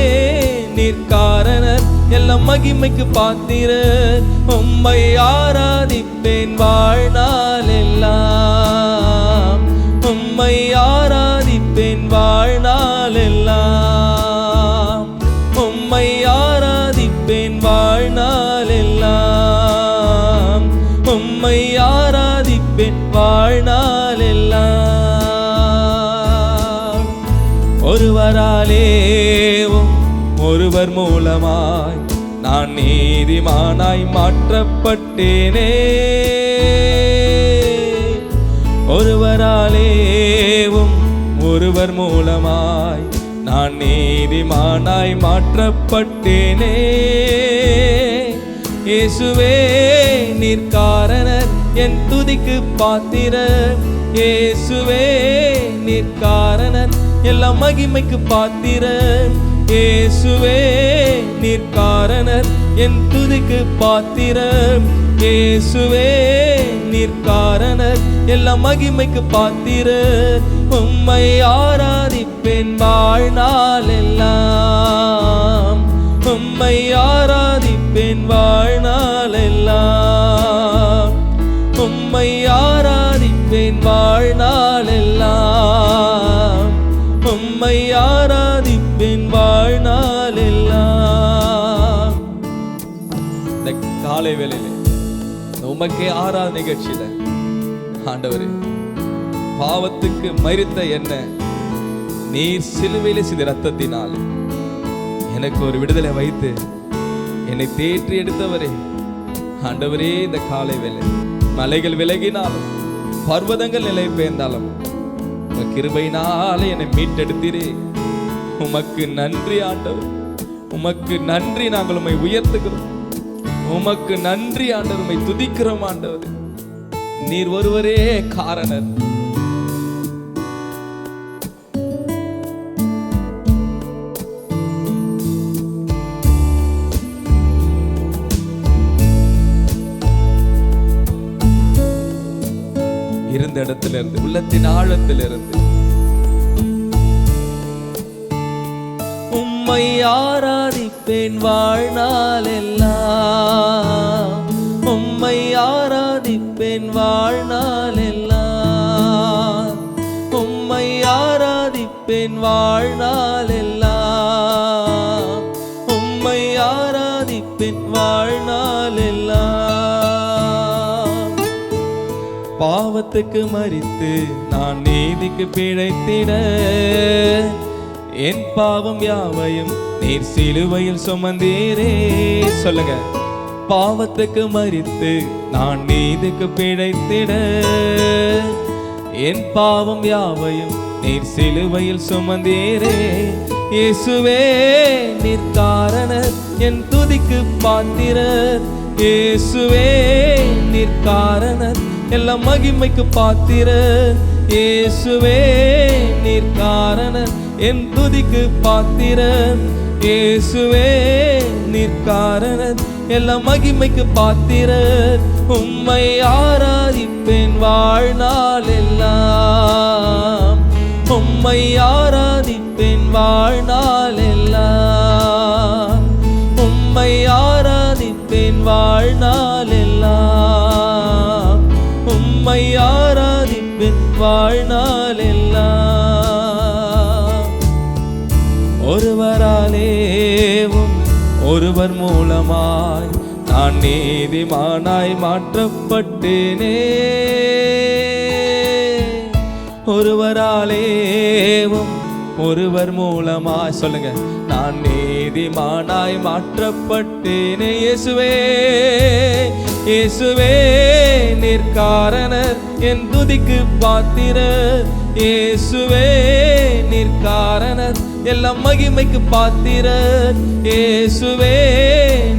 நீர் காரணர், எல்லாம் மகிமைக்கு பாத்திரர். உம்மை ஆராதிப்பேன் வாழ்நாள் எல்லாம், உம்மை ஆராதிப்பேன் வாழ்நாள் எல்லாம், உம்மை ஆராதிப்பேன் வாழ்நாள் எல்லாம், உம்மை ஆராதிப்பேன் வாழ்நாள் எல்லாம். ஒருவராலேவும் ஒருவர் மூலமாய் நான் நீதிமானாய் மாற்றப்பட்டேனே. ஒருவராலேவும் ஒருவர் மூலமாய் நான் நீதிமானாய் மாற்றப்பட்டேனே. இயேசுவே நீர் காரணர் என் துதிக்கு பாத்திரர். இயேசுவே நீர் காரணர் எல்லா மகிமைக்கு பாத்திரர். இயேசுவே நீர் காரணர் என் துதிக்கு பாத்திரர். இயேசுவே நீர் காரணர் எல்லா மகிமைக்கு பாத்திரர். உம்மை ஆராதிப்பேன் வாழ்நாள் எல்லாம். உம்மை ஆராதிப்பேன் வாழ்நாள் எல்லாம். உம்மை ஆராதிப்பேன் வாழ்நாள் எல்லாம். உம்மை ஆராதிப்பேன் வாழ்நாள் எல்லாம். இந்த காலை வேளையிலே உமக்கே ஆராதனை நிகழ்ச்சியில ஆண்டவரே, பாவத்துக்கு மரித்த என்ன நீர் சிலுவையிலே சிந்த ரத்தத்தினால் எனக்கு ஒரு விடுதலை வைத்து என்னை தேற்றி எடுத்தவரே, ஆண்டவரே இந்த காலை வேளை மலைகள் விலகினாலும் பர்வதங்கள் நிலை பெயர்ந்தாலும் உமக்கு கிருபையினாலே என்னை மீட்டெடுத்தீரே. உமக்கு நன்றி ஆண்டவர், உமக்கு நன்றி. நாங்கள் உம்மை உயர்த்துகிறோம். உமக்கு நன்றி ஆண்டவர், உம்மை துதிக்கிறோம் ஆண்டவர். நீர் ஒருவரே காரணர். இருந்த இடத்திலிருந்து, உள்ளத்தின் ஆழத்திலிருந்து உம்மை ஆராதிப்பேன் வாழ்நாள் எல்லாம். உம்மை ஆராதிப்பேன் வாழ்நாள் எல்லாம். உம்மை ஆராதிப்பேன் வாழ்நாள் எல்லாம். உம்மை ஆராதிப்பேன் வாழ்நாள் எல்லாம். பாவத்துக்கு மரித்து நான் நீதிக்கு பிழைத்திட என் பாவம் யாவையும் நீர் சிலுவையில் சுமந்தீரே. சொல்லுங்க. பாவத்துக்கு மரித்து நான் நீதிக்கு பிழைத்திட என் பாவம் யாவையும் நீர் சிலுவையில் சுமந்தீரே. இயேசுவே நீர் காரணர் என் துதிக்கு பாத்திரர். இயேசுவே நீர் காரணர் எல்லா மகிமைக்கு பாத்திரர். இயேசுவே நீர் காரணர் என் துதிக்கு பாத்திரர். இயேசுவே நீர் காரணர் எல்லா மகிமைக்கு பாத்திரர். உம்மை ஆராதிப்பேன் வாழ்நாள் எல்லாம். உம்மை ஆராதிப்பேன் வாழ்நாள் எல்லாம். உம்மை ஆராதிப்பேன் வாழ்நாள் எல்லாம். உம்மை ஆராதிப்பேன் வாழ்நாள் எல்லாம். ஒருவராலேவும் ஒருவர் மூலமாய் நான் நீதிமானாய் மாற்றப்பட்டேனே. ஒருவராலேவும் ஒருவர் மூலமாய் சொல்லுங்க, நான் நீதிமானாய் மாற்றப்பட்டேனே. இயேசுவே இயேசுவே நீர் காரணர் என் துதிக்கு பாத்திரர். இயேசுவே நீர் காரணர் எல்லா மகிமைக்கு பாத்திரர். இயேசுவே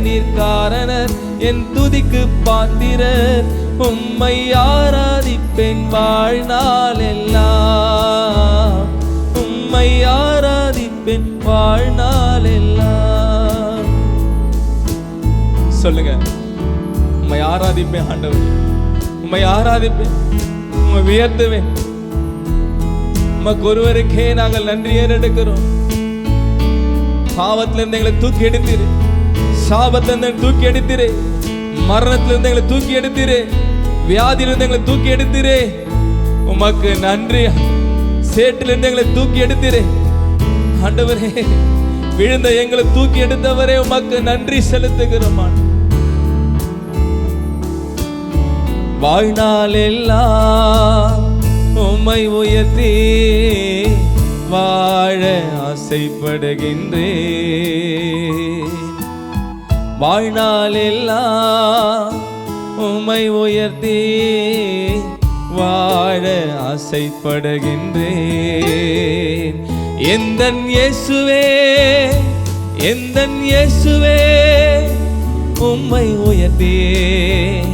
நீர் காரணர் என் துதிக்கு பாத்திரர். உம்மை ஆராதிப்பேன் வாழ்நாள் எல்லாம். உம்மை ஆராதிப்பேன் வாழ்நாள் எல்லாம். சொல்லுங்க, உம்மை ஆராதிப்பேன் ஆண்டவர், உம்மை ஆராதிப்பேன், உம்மை உயர்த்துவேன். உமக்கு ஒருவருக்கே நாங்கள் நன்றி ஏறெடுக்கிறோம். பாவத்திலிருந்து எங்களை தூக்கி எடுத்தீரு, சாபத்திலிருந்து தூக்கி எடுத்தீரு, மரணத்திலிருந்து எங்களை தூக்கி எடுத்தீரு, வியாதியிலிருந்து எங்களை தூக்கி எடுத்தீரு. உமக்கு நன்றி. சேற்றிலிருந்து எங்களை தூக்கி எடுத்தீரு ஆண்டவரே. விழுந்த எங்களை தூக்கி எடுத்தவரே உமக்கு நன்றி செலுத்துகிறோம். வாழ்நாள் எல்லாம் உம்மை உயர்த்தி வாழ ஆசைப்படுகின்றேன். வாழ்நாள் எல்லாம் உம்மை உயர்த்தி வாழ ஆசைப்படுகின்றேன். எந்தன் இயேசுவே, எந்தன் இயேசுவே, உம்மை உயர்த்தேன்,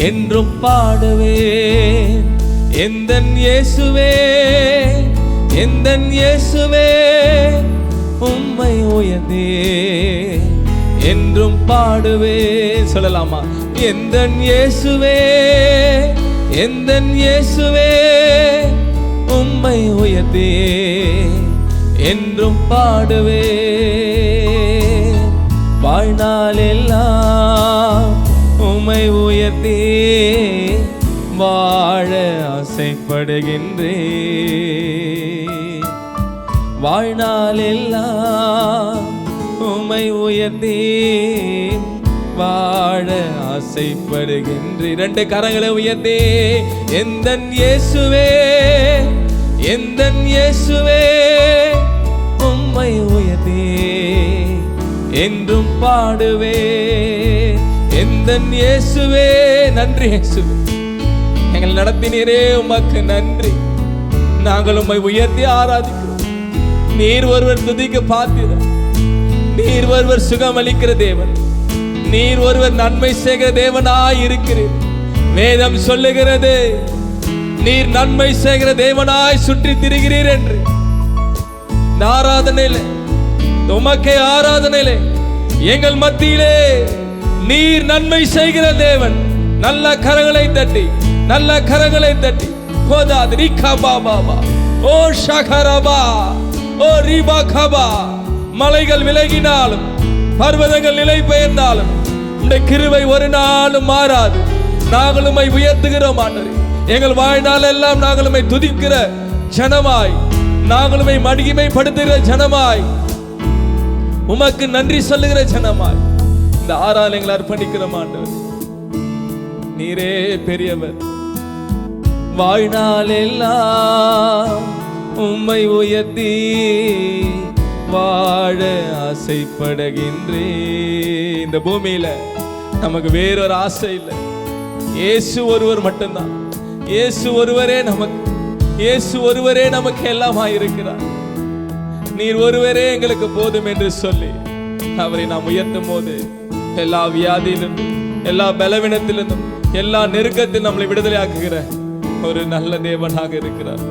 என்றும் பாடுவேன். எந்தன் இயேசுவே, எந்தன் இயேசுவே, உம்மை உயர்த்தேன், என்றும் பாடுவேன். சொல்லலாமா? எந்தன் இயேசுவே, எந்தன் இயேசுவே, உம்மை உயர்த்தேன், என்றும் பாடுவேன். வாழ்நாள் எல்லாம் உம்மை உயர்த்தேன், வாழ ஆசைப்படுகின்றேன். வாழ்நாள் எல்லாம் உம்மை உயர்த்தேன், வாழ ஆசைப்படுகின்றேன். 2 கரங்களை உயர்த்தே. எந்தன் இயேசுவே, எந்தன் இயேசுவே, உம்மை உயர்த்தேன், என்றும் பாடுவேன். எந்தன் இயேசுவே, நன்றி இயேசுவே, எங்களை நடத்தினீரே, உமக்கு நன்றி. நாங்கள் உம்மை உயர்த்தி ஆராதிக்கிறோம். நீர் ஒருவர் துதிக்க பாத்திரர், நீர் ஒருவர் சுகம் அளிக்கிற தேவன், நீர் ஒருவர் நன்மை செய்கிற தேவனாய் இருக்கிறீர். வேதம் சொல்லுகிறது, நீர் நன்மை செய்கிற தேவனாய் சுற்றி திரிகிறீர் என்று. ஆராதனையிலே, உமக்கே ஆராதனையிலே, எங்கள் மத்தியிலே நீர் நன்மை செய்கிற தேவன். நல்ல கரங்களை தட்டி, நல்ல கரங்களை தட்டி. கோதாத் ரிகா பாபா, ஓ ஷகரபா, ஓ ரிபா கபா. மலைகள் விலகினாலும், பர்வதங்கள் நிலை பெயர்ந்தாலும், உம்முடைய கிருபை ஒரு நாளும் மாறாது. நாங்கள் உம்மை உயர்த்துகிறோம் ஆண்டவரே. எங்கள் வாழ்நாள் எல்லாம் நாங்கள் உம்மை துதிக்கிற ஜனமாய், நாங்கள் உம்மை மகிமைப்படுத்துகிற ஜனமாய், உமக்கு நன்றி சொல்லுகிற ஜனமாய் இந்த ஆராதனைகளை அர்ப்பணிக்கிறோம் ஆண்டவரே. நீரே பெரியவர். வாழ்நாள் எல்லாம் உம்மை உயர்த்தி வாழ ஆசைப்படுகின்றேன். இந்த பூமியில நமக்கு வேறொரு ஆசை இல்லை. இயேசு ஒருவர் மட்டும்தான். இயேசு ஒருவரே நமக்கு, இயேசு ஒருவரே நமக்கு எல்லாமாய் இருக்கிறார். நீர் ஒருவரே எங்களுக்கு போதும் என்று சொல்லி அவரை நாம் உயர்த்தும் போது எல்லா வியாதியிலிருந்தும், எல்லா பலவீனத்திலிருந்தும், எல்லா நெருக்கத்தில் நம்மளை விடுதலை ஆக்குகிற ஒரு நல்ல தேவனாக இருக்கிறார்.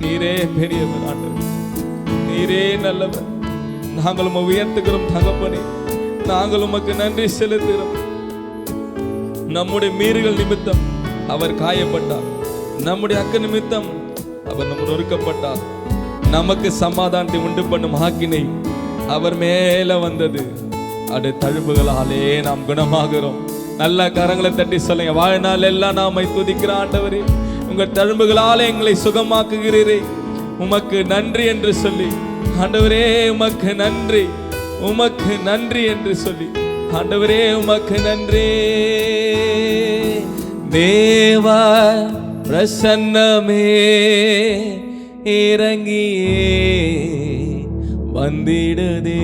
நீரே பெரியவர் ஆண்டவர், நீரே நல்லவர். நாங்கள் உம்மை உயர்த்துகிறோம் தகப்பனே. நாங்கள் உமக்கு நன்றி செலுத்துகிறோம். நம்முடைய மீறுகள் நிமித்தம் அவர் காயப்பட்டார், நம்முடைய அக்க நிமித்தம் அவர் நம்ம நொறுக்கப்பட்டார். நமக்கு சமாதானத்தை உண்டு பண்ணும் ஆக்கினை அவர் மேல வந்தது. அது தழும்புகளாலே நாம் குணமாகிறோம். நல்ல கரங்களை தட்டி சொல்லுங்க. வாழ்நாள் எல்லாம் நாமை துதிக்கிற ஆண்டவரே, உங்கள் தழும்புகளாலே எங்களை சுகமாக்குகிறீரே, உமக்கு நன்றி என்று சொல்லி, ஆண்டவரே உமக்கு நன்றி, உமக்கு நன்றி என்று சொல்லி, ஆண்டவரே உமக்கு நன்றி. தேவா பிரசன்னமே இறங்கியே வந்திடுதே.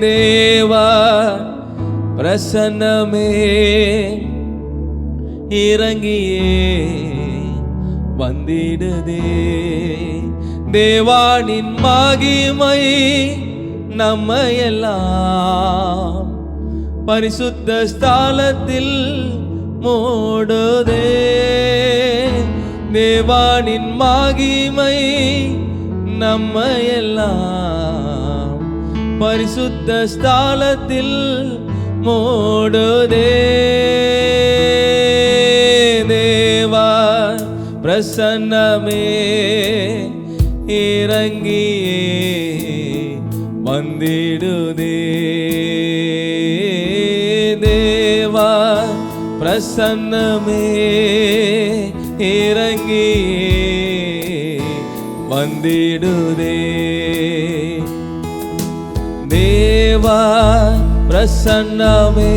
தேவா பிரசன்னமே இறங்கியே வந்திடுதே. தேவானின் மகிமை நம்மையெல்லாம் பரிசுத்த ஸ்தலத்தில் மூடுதே. தேவானின் மகிமை நம்மையெல்லாம் பரிசுத்த ஸ்தலத்தில் மூடுதே. தேவா பிரசன்னமே இறங்கியே வந்திடுதே. தேவா பிரசன்னமே இறங்கியே வந்திடுதே. தேவா பிரசன்னமே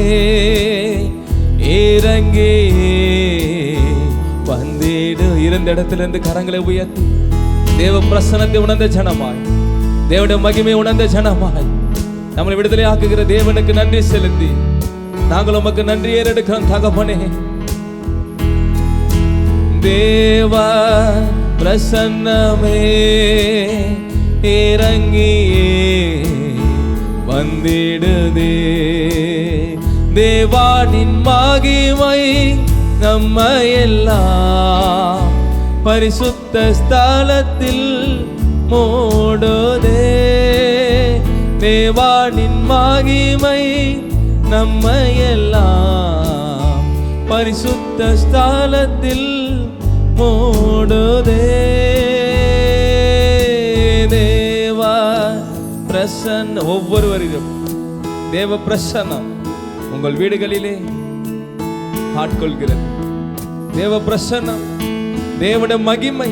இறங்கியே வந்திடு. இருந்த இடத்திலிருந்து கரங்களை உயர்த்தி தேவ பிரசன்னத்தை உணர்ந்த ஜனமாய், தேவனுடைய மகிமை உணர்ந்த ஜனமாய், நம்மளை விடுதலை ஆக்குகிற தேவனுக்கு நன்றி செலுத்தி நாங்கள் உமக்கு நன்றி ஏறெடுக்கிறோம் தகப்பனே. தேவா பிரசன்னமே இறங்கியே வந்திடுதே. தேவானின் மகிமை நம்மையெல்லாம் பரிசுத்த ஸ்தலத்தில் மூடுதே. தேவானின் மகிமை நம்மையெல்லாம் பரிசுத்த ஸ்தலத்தில் மூடுதே. தேவா பிரசன்ன ஒவ்வொருவரிலும் தேவ பிரசன்னம் உங்கள் வீடுகளிலே ஆட்கொள்கிறது. தேவ பிரசன்னம், தேவனுடைய மகிமை,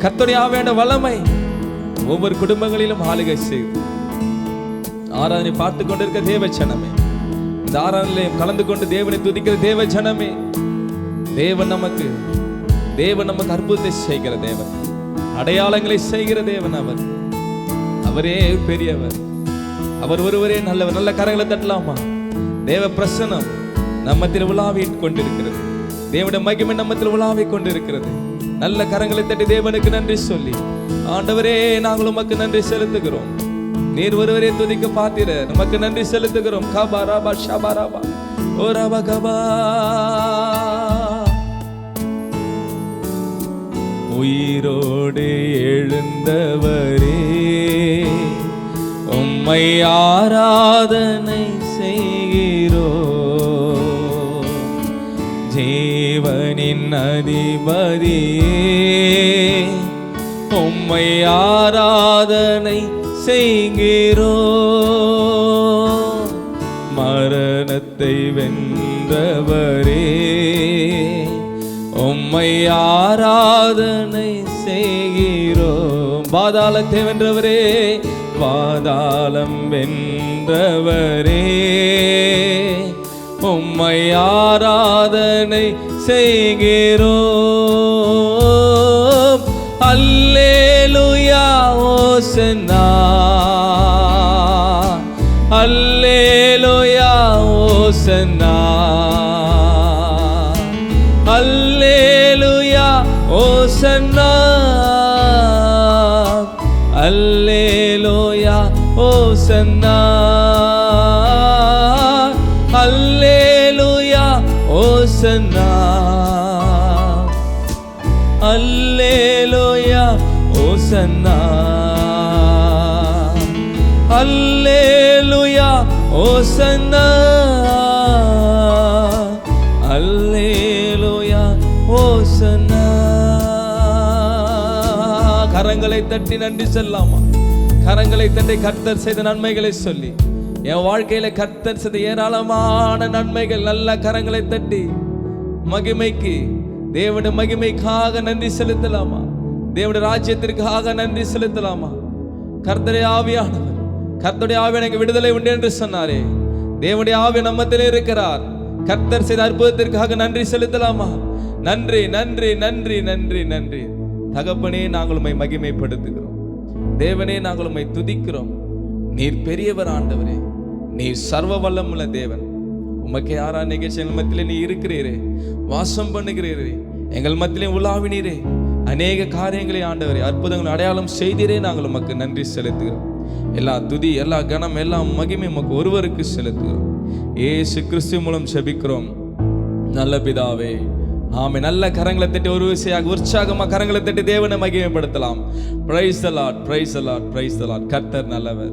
கர்த்தருடைய ஆவியான வல்லமை ஒவ்வொரு குடும்பங்களிலும் ஆளுகை செய்து ஆராதனை பார்த்து கொண்டிருக்க தேவ ஜனமே, இந்த ஆராதனையிலே கலந்து கொண்டு தேவனை துதிக்கிற தேவ ஜனமே, தேவன் நமக்கு அற்புதத்தை செய்கிற தேவன், அடையாளங்களை செய்கிற தேவன். அவரே பெரியவர், அவர் ஒருவரே நல்லவர். நல்ல கரங்களை தட்டலாமா? தேவ பிரசன்னம் நம்மத்தில் உலாவிக் கொண்டிருக்கிறது. தேவனுடைய மகிமை நம்மத்தில் உலாவிக் கொண்டிருக்கிறது. நல்ல கரங்களை தட்டி தேவனுக்கு நன்றி சொல்லி, ஆண்டவரே நாங்கள் உமக்கு நன்றி செலுத்துகிறோம். நீர் ஒருவரே துதிக்க பாத்திர, நமக்கு நன்றி செலுத்துகிறோம். கபாராபா ஷபாராபா ஓராபா கபா. உயிரோடு எழுந்தவரே உம்மை ஆராதனை செய்கிறோ. ஜீவனின் அதிபதியே உம்மை ஆராதனை செய்கிறோ. மரணத்தை வென்றவரே உம்மை ஆராதனை செய்கிறோம். பாதாளத்தை வென்றவரே, பாதாளம் வென்றவரே உம்மை ஆராதனை செய்கிறோம். அல்லேலூயா ஓசன்னா, அல்லேலூயா ஓசன்னா, அல்லேலூயா ஓசன்னா, அல்லேலூயா ஓசன்னா, அல்லேலூயா ஓசன்னா, அல்லேலூயா ஓசன்னா, அல்லேலூயா ஓசன்னா, அல்லேலூயா ஓசன்னா. கரங்களை தட்டி நன்றி சொல்லாமா? கரங்களை தட்டி கர்த்தர் செய்த நன்மைகளை சொல்லி, என் வாழ்க்கையில கர்த்தர் செய்த ஏராளமான நன்மைகள், நல்ல கரங்களை தட்டி மகிமைக்கு, தேவனுடைய மகிமைக்காக நன்றி செலுத்தலாமா? தேவனுடைய ராஜ்யத்திற்காக நன்றி செலுத்தலாமா? கர்த்தருடைய ஆவியானவர், கர்த்தருடைய ஆவி எனக்கு விடுதலை உண்டு என்று சொன்னாரே, தேவனுடைய ஆவி நம்மத்திலே இருக்கிறார். கர்த்தர் செய்த அற்புதத்திற்காக நன்றி செலுத்தலாமா? நன்றி நன்றி நன்றி நன்றி நன்றி. தகப்பனே, நாங்கள் உம்மை மகிமைப்படுத்துகிறோம். தேவனே, நாங்கள் உம்மை துதிக்கிறோம். நீர் பெரியவர் ஆண்டவரே, நீர் சர்வ வல்லமுள்ள தேவன். உமக்கு யாரா நிகழ்ச்சி எங்கள் மத்தியிலே நீ இருக்கிறீரே, வாசம் பண்ணுகிறீரே, எங்கள் மத்தியிலே உலாவினீரே, அநேக காரியங்களை ஆண்டவரே, அற்புதங்கள் அடையாளம் செய்தீரே. நாங்கள் உமக்கு நன்றி செலுத்துகிறோம். எல்லா துதி, எல்லா கனம், எல்லா மகிமை உமக்கு ஒருவருக்கு செலுத்துகிறோம். இயேசு கிறிஸ்து மூலம் ஜெபிக்கிறோம் நல்ல பிதாவே, ஆமே. நல்ல கரங்களை தட்டி ஒரு விசையாக உற்சாகமா கரங்களை தட்டி தேவனை மகிமைப்படுத்தலாம். Praise the Lord, praise the Lord, praise the Lord. கர்த்தர் நல்லவர்.